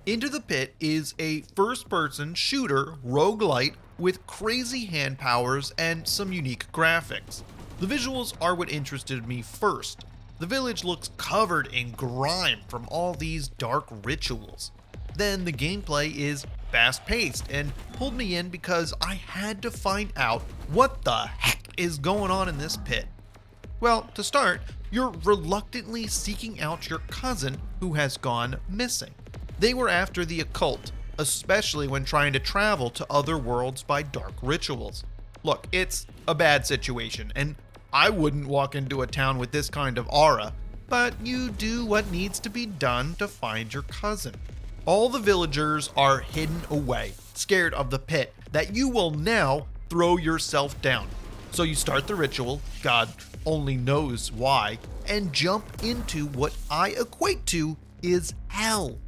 Into the Pit is a first-person shooter roguelite with crazy hand powers and some unique graphics. The visuals are what interested me first. The village looks covered in grime from all these dark rituals. Then the gameplay is fast-paced and pulled me in because I had to find out what the heck is going on in this pit. Well, to start, you're reluctantly seeking out your cousin who has gone missing. They were after the occult, especially when trying to travel to other worlds by dark rituals. Look, it's a bad situation, and I wouldn't walk into a town with this kind of aura, but you do what needs to be done to find your cousin. All the villagers are hidden away, scared of the pit that you will now throw yourself down. So you start the ritual, God only knows why, and jump into what I equate to is hell.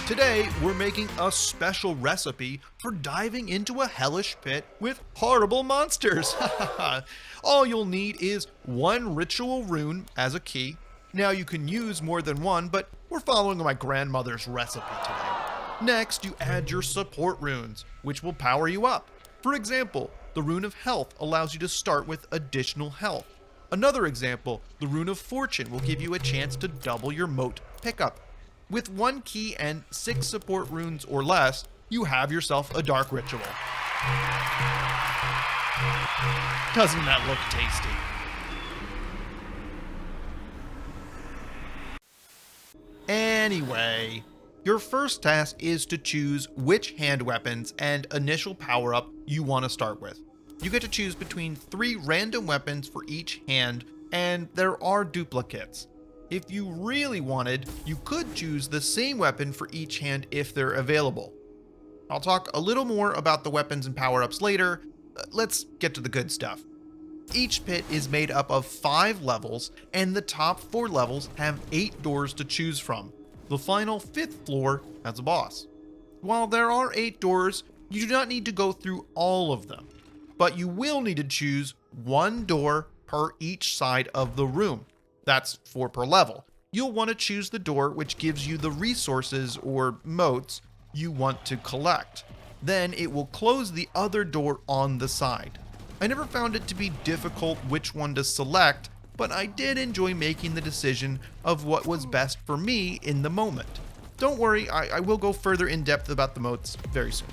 Today, we're making a special recipe for diving into a hellish pit with horrible monsters. All you'll need is one ritual rune as a key. Now you can use more than one, but we're following my grandmother's recipe today. Next, you add your support runes, which will power you up. For example, the rune of health allows you to start with additional health. Another example, the rune of fortune will give you a chance to double your moat pickup. With one key and 6 support runes or less, you have yourself a dark ritual. Doesn't that look tasty? Anyway, your first task is to choose which hand weapons and initial power-up you want to start with. You get to choose between 3 random weapons for each hand, and there are duplicates. If you really wanted, you could choose the same weapon for each hand if they're available. I'll talk a little more about the weapons and power-ups later. Let's get to the good stuff. Each pit is made up of 5 levels, and the top 4 levels have 8 doors to choose from. The final 5th floor has a boss. While there are 8 doors, you do not need to go through all of them, but you will need to choose 1 door per each side of the room. That's 4 per level. You'll want to choose the door which gives you the resources or motes you want to collect. Then it will close the other door on the side. I never found it to be difficult which one to select, but I did enjoy making the decision of what was best for me in the moment. Don't worry, I will go further in depth about the motes very soon.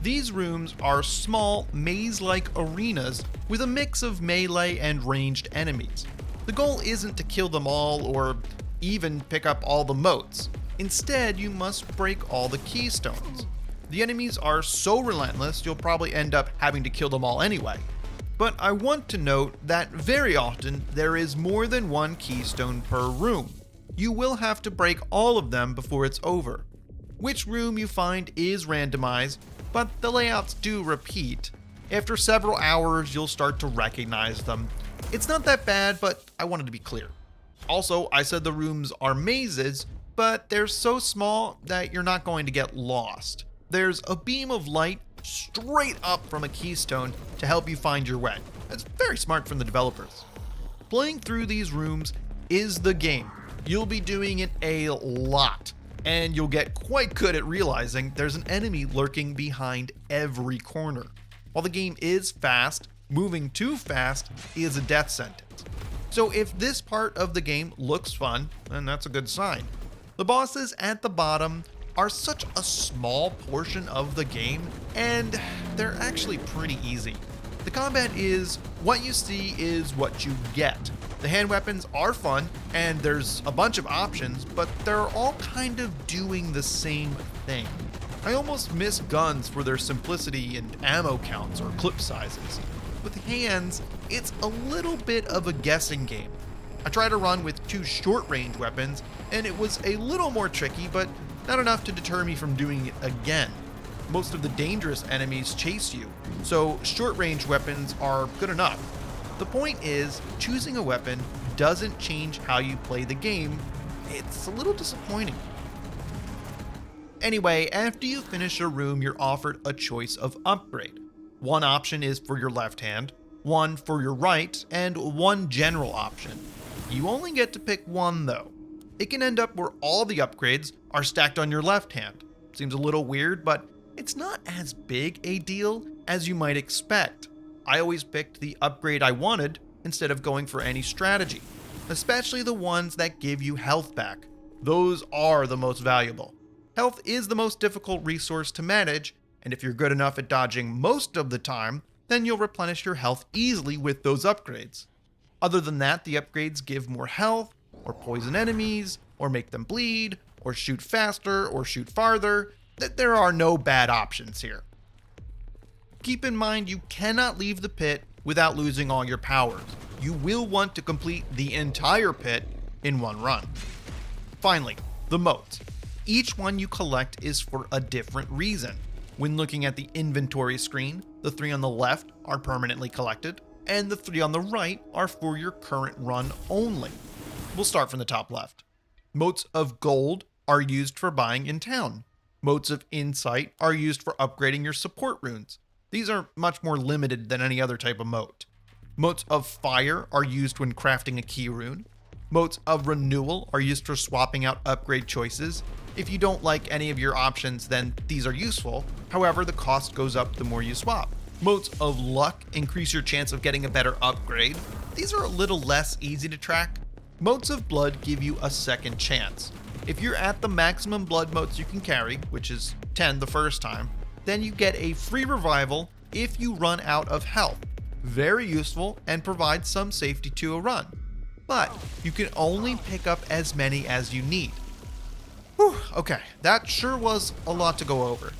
These rooms are small, maze-like arenas with a mix of melee and ranged enemies. The goal isn't to kill them all or even pick up all the motes. Instead, you must break all the keystones. The enemies are so relentless, you'll probably end up having to kill them all anyway. But I want to note that very often there is more than 1 keystone per room. You will have to break all of them before it's over. Which room you find is randomized, but the layouts do repeat. After several hours, you'll start to recognize them. It's not that bad, but I wanted to be clear. Also, I said the rooms are mazes, but they're so small that you're not going to get lost. There's a beam of light straight up from a keystone to help you find your way. That's very smart from the developers. Playing through these rooms is the game. You'll be doing it a lot, and you'll get quite good at realizing there's an enemy lurking behind every corner. While the game is fast, moving too fast is a death sentence. So if this part of the game looks fun, then that's a good sign. The bosses at the bottom are such a small portion of the game, and they're actually pretty easy. The combat is what you see is what you get. The hand weapons are fun, and there's a bunch of options, but they're all kind of doing the same thing. I almost miss guns for their simplicity and ammo counts or clip sizes. With hands, it's a little bit of a guessing game. I tried to run with 2 short-range weapons, and it was a little more tricky, but not enough to deter me from doing it again. Most of the dangerous enemies chase you, so short-range weapons are good enough. The point is, choosing a weapon doesn't change how you play the game. It's a little disappointing. Anyway, after you finish a room, you're offered a choice of upgrade. One option is for your left hand, one for your right, and one general option. You only get to pick one though. It can end up where all the upgrades are stacked on your left hand. Seems a little weird, but it's not as big a deal as you might expect. I always picked the upgrade I wanted instead of going for any strategy, especially the ones that give you health back. Those are the most valuable. Health is the most difficult resource to manage, and if you're good enough at dodging most of the time, then you'll replenish your health easily with those upgrades. Other than that, the upgrades give more health, or poison enemies, or make them bleed, or shoot faster, or shoot farther. There are no bad options here. Keep in mind you cannot leave the pit without losing all your powers. You will want to complete the entire pit in one run. Finally, the motes. Each one you collect is for a different reason. When looking at the inventory screen, the 3 on the left are permanently collected, and the 3 on the right are for your current run only. We'll start from the top left. Motes of gold are used for buying in town. Motes of insight are used for upgrading your support runes. These are much more limited than any other type of mote. Motes of fire are used when crafting a key rune. Motes of renewal are used for swapping out upgrade choices. If you don't like any of your options, then these are useful. However, the cost goes up the more you swap. Motes of luck increase your chance of getting a better upgrade. These are a little less easy to track. Motes of blood give you a second chance. If you're at the maximum blood motes you can carry, which is 10 the first time, then you get a free revival if you run out of health. Very useful and provides some safety to a run. But you can only pick up as many as you need. Whew, okay, that sure was a lot to go over.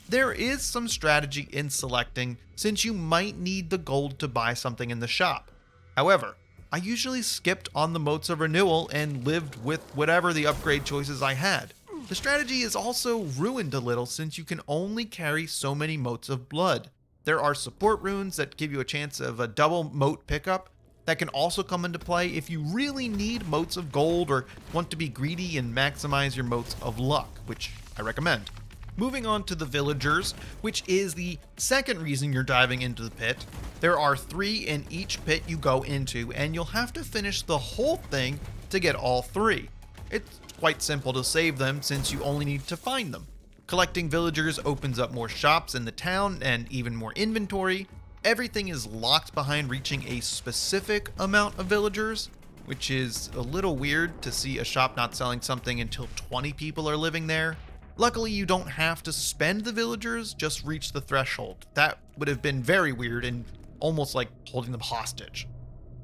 There is some strategy in selecting since you might need the gold to buy something in the shop. However, I usually skipped on the motes of renewal and lived with whatever the upgrade choices I had. The strategy is also ruined a little since you can only carry so many motes of blood. There are support runes that give you a chance of a double mote pickup that can also come into play if you really need motes of gold or want to be greedy and maximize your motes of luck, which I recommend. Moving on to the villagers, which is the second reason you're diving into the pit. There are 3 in each pit you go into, and you'll have to finish the whole thing to get all 3. It's quite simple to save them since you only need to find them. Collecting villagers opens up more shops in the town and even more inventory. Everything is locked behind reaching a specific amount of villagers, which is a little weird to see a shop not selling something until 20 people are living there. Luckily, you don't have to spend the villagers, just reach the threshold. That would have been very weird and almost like holding them hostage.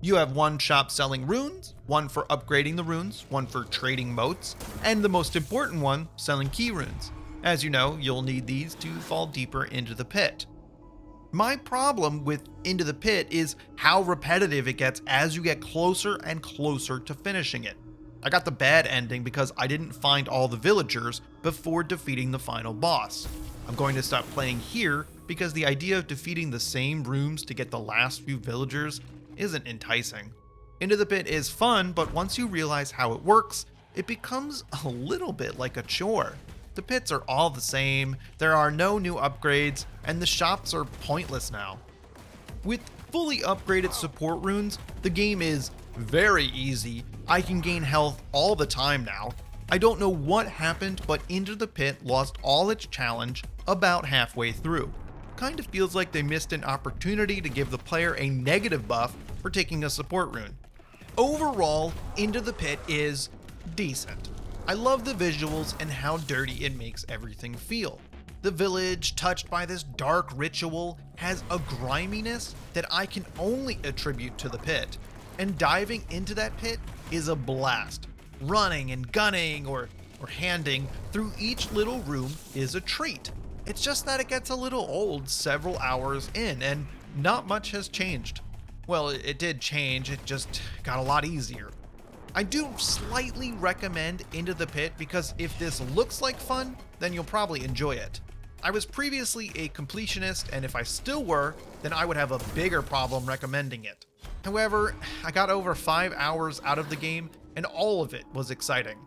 You have one shop selling runes, one for upgrading the runes, one for trading motes, and the most important one, selling key runes. As you know, you'll need these to fall deeper into the pit. My problem with Into the Pit is how repetitive it gets as you get closer and closer to finishing it. I got the bad ending because I didn't find all the villagers before defeating the final boss. I'm going to stop playing here because the idea of defeating the same rooms to get the last few villagers isn't enticing. Into the Pit is fun, but once you realize how it works, it becomes a little bit like a chore. The pits are all the same, there are no new upgrades, and the shops are pointless now. With fully upgraded support runes, the game is very easy. I can gain health all the time now. I don't know what happened, but Into the Pit lost all its challenge about halfway through. Kind of feels like they missed an opportunity to give the player a negative buff for taking a support rune. Overall, Into the Pit is decent. I love the visuals and how dirty it makes everything feel. The village, touched by this dark ritual, has a griminess that I can only attribute to the pit. And diving into that pit is a blast. Running and gunning or handing through each little room is a treat. It's just that it gets a little old several hours in, and not much has changed. Well, it did change, it just got a lot easier. I do slightly recommend Into the Pit because if this looks like fun, then you'll probably enjoy it. I was previously a completionist, and if I still were, then I would have a bigger problem recommending it. However, I got over 5 hours out of the game, and all of it was exciting.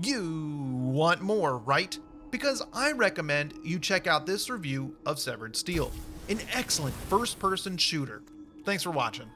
You want more, right? because I recommend you check out this review of Severed Steel, an excellent first-person shooter. Thanks for watching.